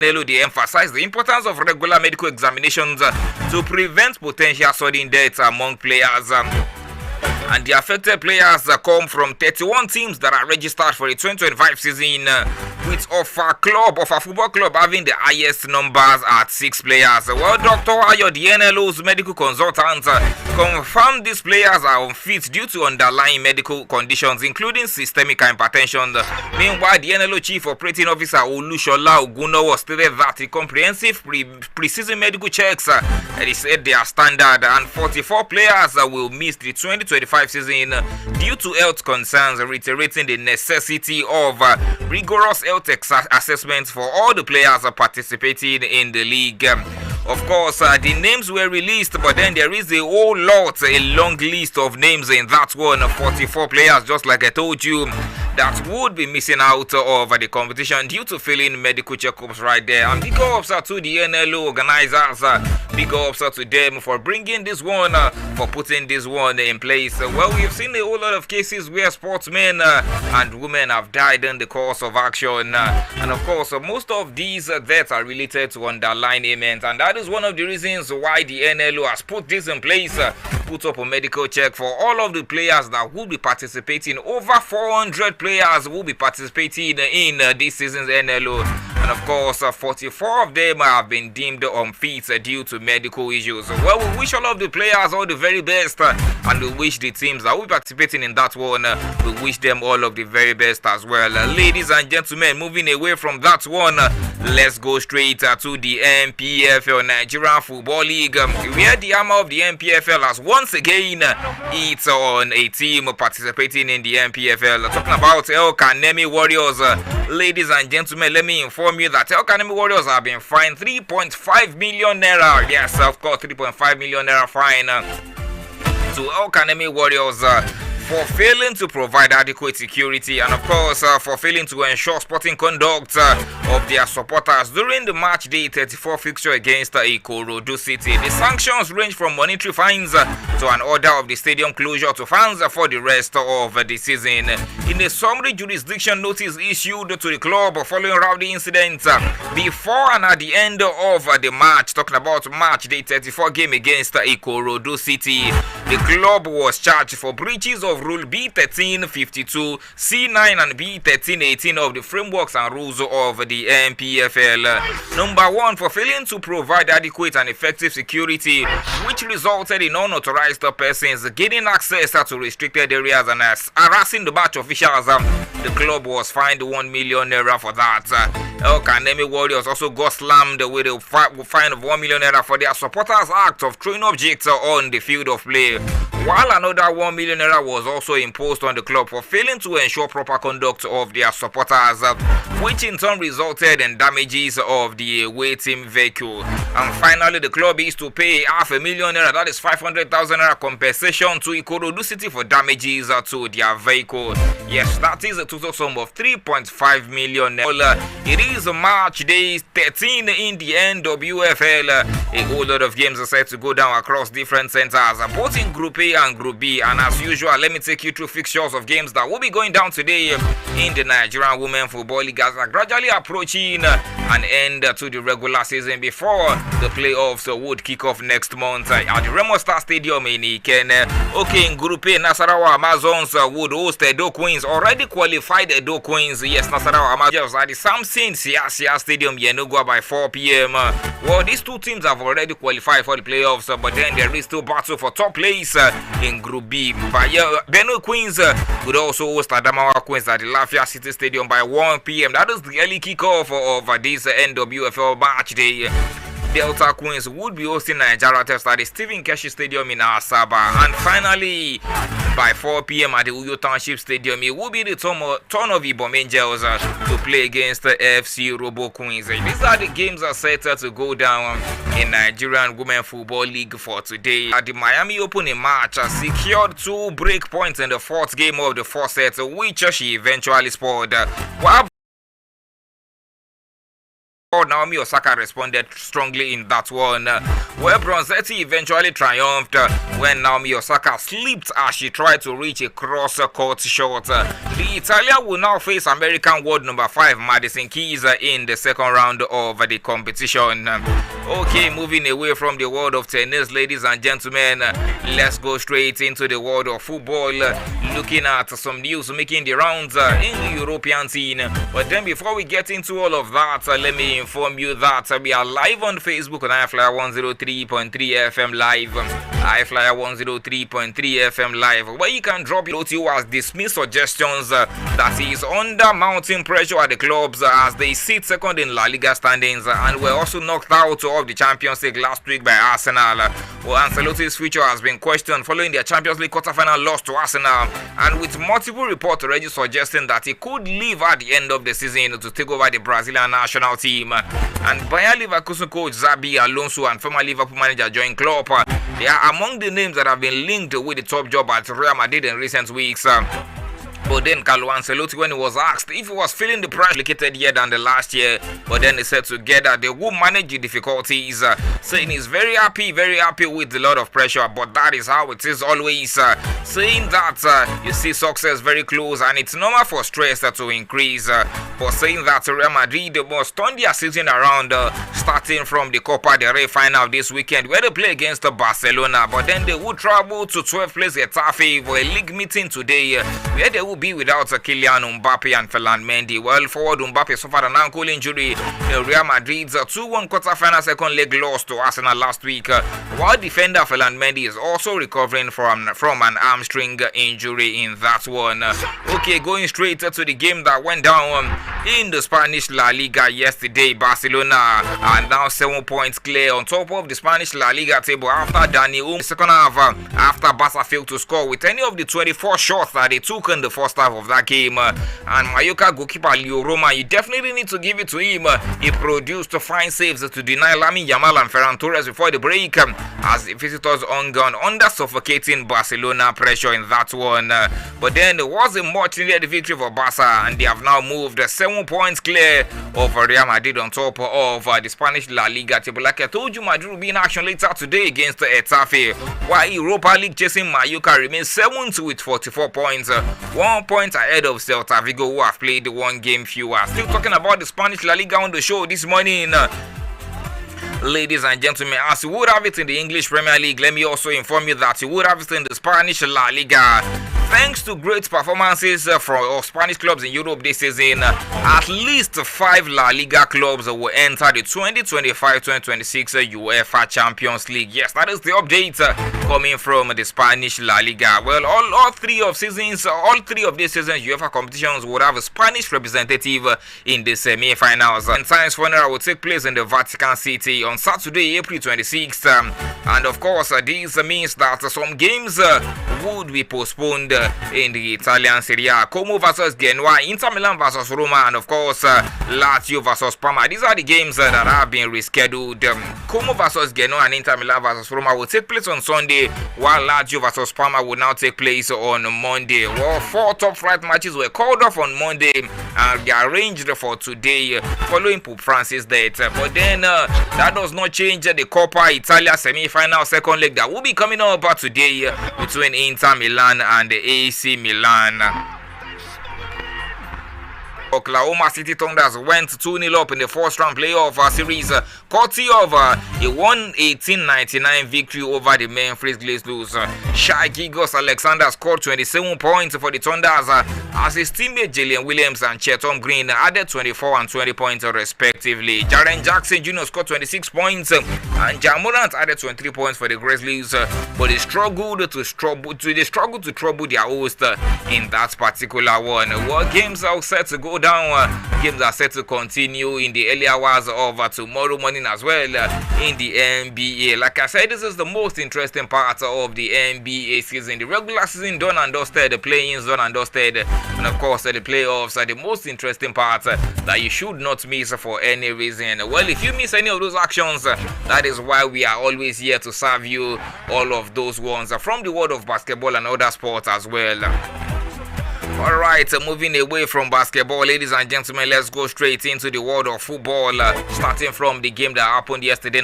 They emphasize the importance of regular medical examinations to prevent potential sudden deaths among players. And the affected players come from 31 teams that are registered for the 2025 season, with of a football club having the highest numbers at 6 players. Well, Dr. Ayo, the NLO's medical consultant, confirmed these players are unfit due to underlying medical conditions, including systemic hypertension. Meanwhile, the NLO Chief Operating Officer Olushola Ogunowo stated that the comprehensive pre-season medical checks, he said they are standard, and 44 players will miss the 2025 season due to health concerns, reiterating the necessity of rigorous health assessments for all the players participating in the league. Of course, the names were released, but then there is a whole lot, a long list of names in that one. 44 players, just like I told you, that would be missing out of the competition due to failing medical checkups right there. And big ups to the NLO organizers, big ups to them for bringing this one, for putting this one in place. Well, we've seen a whole lot of cases where sportsmen and women have died in the course of action, and of course, most of these deaths are related to underlying ailments, and that is one of the reasons why the NLO has put this in place, put up a medical check for all of the players that will be participating. Over 400 players will be participating in this season's NLO, and of course, 44 of them have been deemed unfit due to medical issues. Well, we wish all of the players all the very best, and we wish the teams that will be participating in that one, we wish them all of the very best as well. Ladies and gentlemen, moving away from that one, let's go straight to the MPFL, Nigerian Football League, where the hammer of the MPFL has once again hit on a team participating in the MPFL. Talking about El Kanemi Warriors, ladies and gentlemen, let me inform you that El Kanemi Warriors have been fined 3.5 million naira. Yes, of course, 3.5 million naira fine to El Kanemi Warriors for failing to provide adequate security, and of course for failing to ensure sporting conduct of their supporters during the match day 34 fixture against Ikorodu City. The sanctions range from monetary fines to an order of the stadium closure to fans for the rest of the season. In a summary jurisdiction notice issued to the club following rowdy incidents before and at the end of the match, talking about match day 34 game against Ikorodu City, the club was charged for breaches of Rule B1352, C9 and B1318 of the frameworks and rules of the MPFL. Number 1, for failing to provide adequate and effective security, which resulted in unauthorized persons gaining access to restricted areas and harassing the match officials. The club was fined 1 million naira for that. El Kanemi Warriors also got slammed with a fine of 1 million naira for their supporters' act of throwing objects on the field of play, while another 1 million naira was also imposed on the club for failing to ensure proper conduct of their supporters, which in turn resulted in damages of the away team vehicle. And finally, the club is to pay 500,000 naira, that is 500,000 naira compensation to Ikorodu City for damages to their vehicle. Yes, that is a total sum of 3.5 million naira. It is March day 13 in the NWFL. A whole lot of games are set to go down across different centers, both in Group A and Group B. And as usual, let me take you through fixtures of games that will be going down today in the Nigerian Women Football League as are gradually approaching an end to the regular season before the playoffs would kick off next month at the Remo Star Stadium in Ikenne. Okay, in Group A, Nasarawa Amazons would host Edo Queens, already qualified Edo Queens. Yes, Nasarawa Amazons at the Samson Siasia Stadium, Yenagoa by 4 p.m. Well, these two teams have already qualified for the playoffs, but then there is still battle for top place in Group B. Benue Queens would also host Adamawa Queens at the Lafia City Stadium by 1 p.m. That is the early kickoff of this NWFL match day. Delta Queens would be hosting Nigeria Test at the Stephen Keshi Stadium in Asaba. And finally, by 4 p.m. at the Uyo Township Stadium, it will be the turn of Ibom Angels to play against the FC Robo Queens. These are the games that are set to go down in Nigerian Women Football League for today. At the Miami Open in March, secured 2 break points in the 4th game of the 4th set, which she eventually scored. Naomi Osaka responded strongly in that one, where Bronzetti eventually triumphed when Naomi Osaka slipped as she tried to reach a cross-court shot. The Italian will now face American world number 5 Madison Keys in the second round of the competition. Okay, moving away from the world of tennis, ladies and gentlemen, let's go straight into the world of football, looking at some news making the rounds in the European scene. But then before we get into all of that, let me inform you that we are live on Facebook on I-FLIER 103.3 FM live, I-FLIER 103.3 FM live, where you can drop your to as dismiss suggestions that is under mounting pressure at the clubs as they sit second in La Liga standings and were also knocked out of the Champions League last week by Arsenal. Well, Ancelotti's future has been questioned following their Champions League quarter-final loss to Arsenal, and with multiple reports already suggesting that he could leave at the end of the season to take over the Brazilian national team. And Bayer Leverkusen coach Xabi Alonso and former Liverpool manager Jurgen Klopp, they are among the names that have been linked with the top job at Real Madrid in recent weeks. But then Carlo Ancelotti, when he was asked if he was feeling the pressure complicated year than the last year, but then he said together they will manage the difficulties, saying he's very happy with a lot of pressure, but that is how it is always, saying that you see success very close and it's normal for stress to increase, but saying that Real Madrid must turn their season around, starting from the Copa del Rey final this weekend where they play against Barcelona, but then they will travel to 12th place Getafe for a league meeting today where they will be without Kylian Mbappe and Ferland Mendy. Well, forward Mbappe suffered an ankle injury in Real Madrid's 2-1 quarter-final second leg loss to Arsenal last week, while defender Ferland Mendy is also recovering from an hamstring injury in that one. Okay, going straight to the game that went down in the Spanish La Liga yesterday. Barcelona are now 7 points clear on top of the Spanish La Liga table after Dani Olmo second half, after Barca failed to score with any of the 24 shots that they took in the first half of that game. And Mallorca goalkeeper Leo Roma, you definitely need to give it to him. He produced fine saves to deny Lamine Yamal and Ferran Torres before the break, as the visitors hung on under suffocating Barcelona pressure in that one. But then there was a much needed victory for Barca, and they have now moved 7 points clear of Real Madrid on top of the Spanish La Liga table. Like I told you, Madrid will be in action later today against Getafe, while Europa League chasing Mallorca remains 7th with 44 points, 1 point ahead of Celta Vigo, who have played one game fewer. Still talking about the Spanish La Liga on the show this morning, ladies and gentlemen, as you would have it in the English Premier League, let me also inform you that you would have it in the Spanish La Liga. Thanks to great performances from Spanish clubs in Europe this season, at least 5 La Liga clubs will enter the 2025-2026 UEFA Champions League. Yes, that is the update coming from the Spanish La Liga. Well, all three of these seasons UEFA competitions would have a Spanish representative in the semi-finals. And Science Funeral will take place in the Vatican City on Saturday, April 26th. And of course, this means that some games would be postponed in the Italian Serie A. Como versus Genoa, Inter Milan versus Roma, and of course Lazio versus Parma. These are the games that have been rescheduled. Como versus Genoa and Inter Milan versus Roma will take place on Sunday, while Lazio versus Parma will now take place on Monday. Well, 4 top flight matches were called off on Monday and they arranged for today following Pope Francis' death. But then that does not change the Coppa Italia semi-final second leg that will be coming up today between Inter Milan and AC Milan. Oklahoma City Thunders went 2-0 up in the first round playoff series, courtesy of a 118-99 victory over the Memphis Grizzlies. Shai Gilgeous-Alexander scored 27 points for the Thunders as his teammate Jalen Williams and Chetom Green added 24 and 20 points respectively. Jaren Jackson Jr. scored 26 points and Ja Morant added 23 points for the Grizzlies, but they struggled to trouble their host in that particular one. Well, games are set to go down. Games are set to continue in the early hours of tomorrow morning as well in the NBA. Like I said, this is the most interesting part of the NBA season. The regular season done and dusted, the play-ins done and dusted, and of course the playoffs are the most interesting part that you should not miss for any reason. Well, if you miss any of those actions, that is why we are always here to serve you all of those ones from the world of basketball and other sports as well. Alright, moving away from basketball, ladies and gentlemen, let's go straight into the world of football. Starting from the game that happened yesterday